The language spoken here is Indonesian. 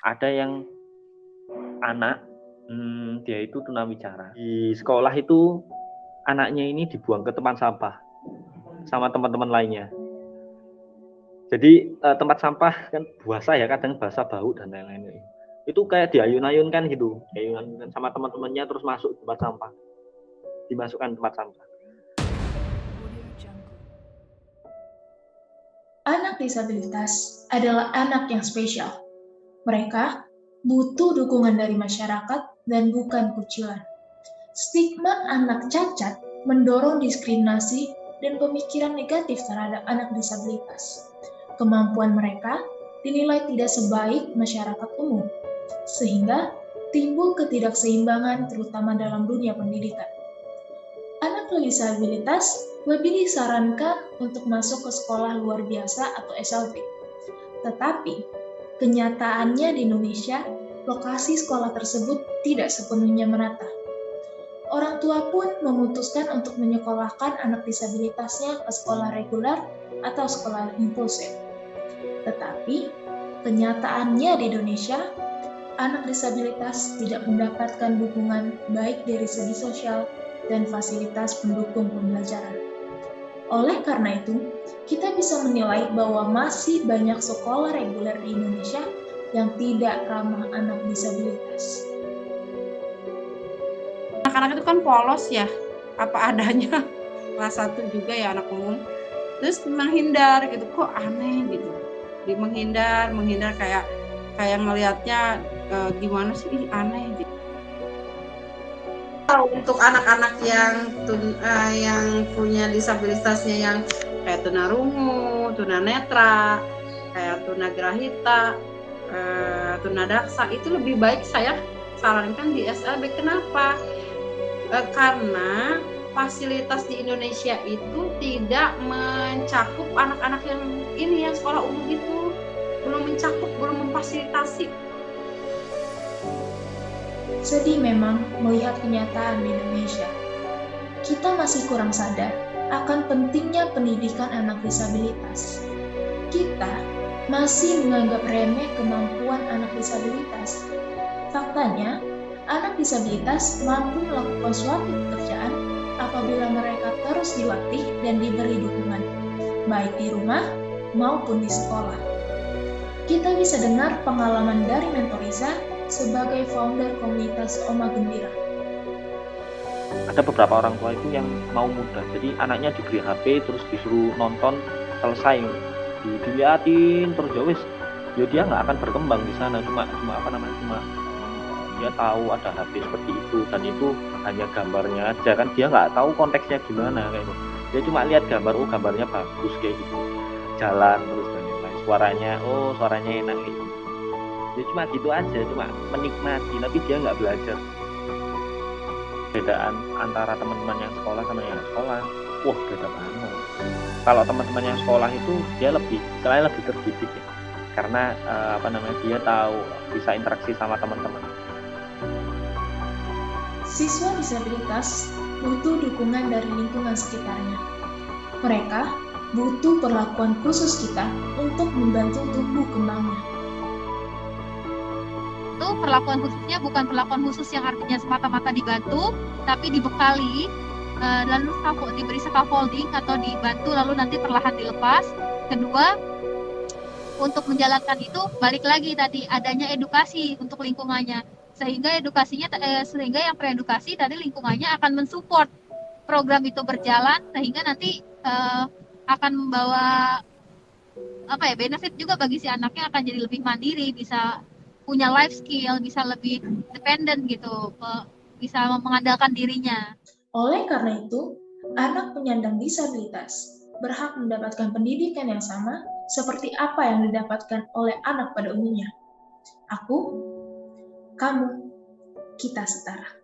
Ada yang anak, dia itu tunawicara. Di sekolah itu anaknya ini dibuang ke tempat sampah sama teman-teman lainnya. Jadi tempat sampah kan basah ya, kadang basah, bau dan lain-lain. Itu kayak diayun-ayunkan gitu, diayun-ayunkan sama teman-temannya terus masuk tempat sampah, dimasukkan tempat sampah. Anak disabilitas adalah anak yang spesial. Mereka butuh dukungan dari masyarakat dan bukan kucilan. Stigma anak cacat mendorong diskriminasi dan pemikiran negatif terhadap anak disabilitas. Kemampuan mereka dinilai tidak sebaik masyarakat umum, sehingga timbul ketidakseimbangan terutama dalam dunia pendidikan. Anak disabilitas lebih disarankan untuk masuk ke sekolah luar biasa atau SLB. Tetapi, kenyataannya di Indonesia, lokasi sekolah tersebut tidak sepenuhnya merata. Orang tua pun memutuskan untuk menyekolahkan anak disabilitasnya ke sekolah reguler atau sekolah inklusif. Tetapi, kenyataannya di Indonesia, anak disabilitas tidak mendapatkan dukungan baik dari segi sosial dan fasilitas pendukung pembelajaran. Oleh karena itu, kita bisa menilai bahwa masih banyak sekolah reguler di Indonesia yang tidak ramah anak disabilitas. Anak-anak itu kan polos ya, apa adanya. Kelas 1 juga ya anak umum. Terus menghindar gitu, kok aneh gitu. Di menghindar kayak ngelihatnya gimana sih, aneh gitu. Untuk anak-anak yang punya disabilitasnya yang kayak tunarungu, tunanetra, kayak tunagrahita, tunadaksa, itu lebih baik saya sarankan di SLB. Kenapa? Karena fasilitas di Indonesia itu tidak mencakup anak-anak yang ini yang sekolah umum itu, belum mencakup, belum memfasilitasi. Sedih memang melihat kenyataan di Indonesia. Kita masih kurang sadar akan pentingnya pendidikan anak disabilitas. Kita masih menganggap remeh kemampuan anak disabilitas. Faktanya, anak disabilitas mampu melakukan suatu pekerjaan apabila mereka terus dilatih dan diberi dukungan, baik di rumah maupun di sekolah. Kita bisa dengar pengalaman dari Mentoriza sebagai founder komunitas Oma Gembira. Ada beberapa orang tua itu yang mau mudah, jadi anaknya diberi HP terus disuruh nonton selesai, diliatin terus ya dia nggak akan berkembang di sana, cuma dia tahu ada HP seperti itu dan itu hanya gambarnya aja kan, dia nggak tahu konteksnya gimana kayak gitu. Dia cuma lihat gambar, oh gambarnya bagus kayak gitu, jalan terus dan lain-lain, suaranya enak kayak gitu. Dia cuma gitu aja, cuma menikmati, tapi dia nggak belajar. Perbedaan antara teman-teman yang sekolah sama yang sekolah, wah beda banget. Kalau teman-teman yang sekolah itu dia lebih terdidik ya, karena dia tahu bisa interaksi sama teman-teman. Siswa disabilitas butuh dukungan dari lingkungan sekitarnya. Mereka butuh perlakuan khusus kita untuk membantu tumbuh kembangnya. Itu perlakuan khususnya bukan perlakuan khusus yang artinya semata-mata dibantu, tapi dibekali, lalu diberi scaffolding atau dibantu lalu nanti perlahan dilepas. Kedua, untuk menjalankan itu balik lagi tadi adanya edukasi untuk lingkungannya, sehingga yang teredukasi dari lingkungannya akan mensupport program itu berjalan, sehingga nanti akan membawa benefit juga bagi si anaknya, akan jadi lebih mandiri, bisa punya life skill, bisa lebih dependent gitu, bisa mengandalkan dirinya. Oleh karena itu, anak penyandang disabilitas berhak mendapatkan pendidikan yang sama seperti apa yang didapatkan oleh anak pada umumnya. Aku, kamu, kita setara.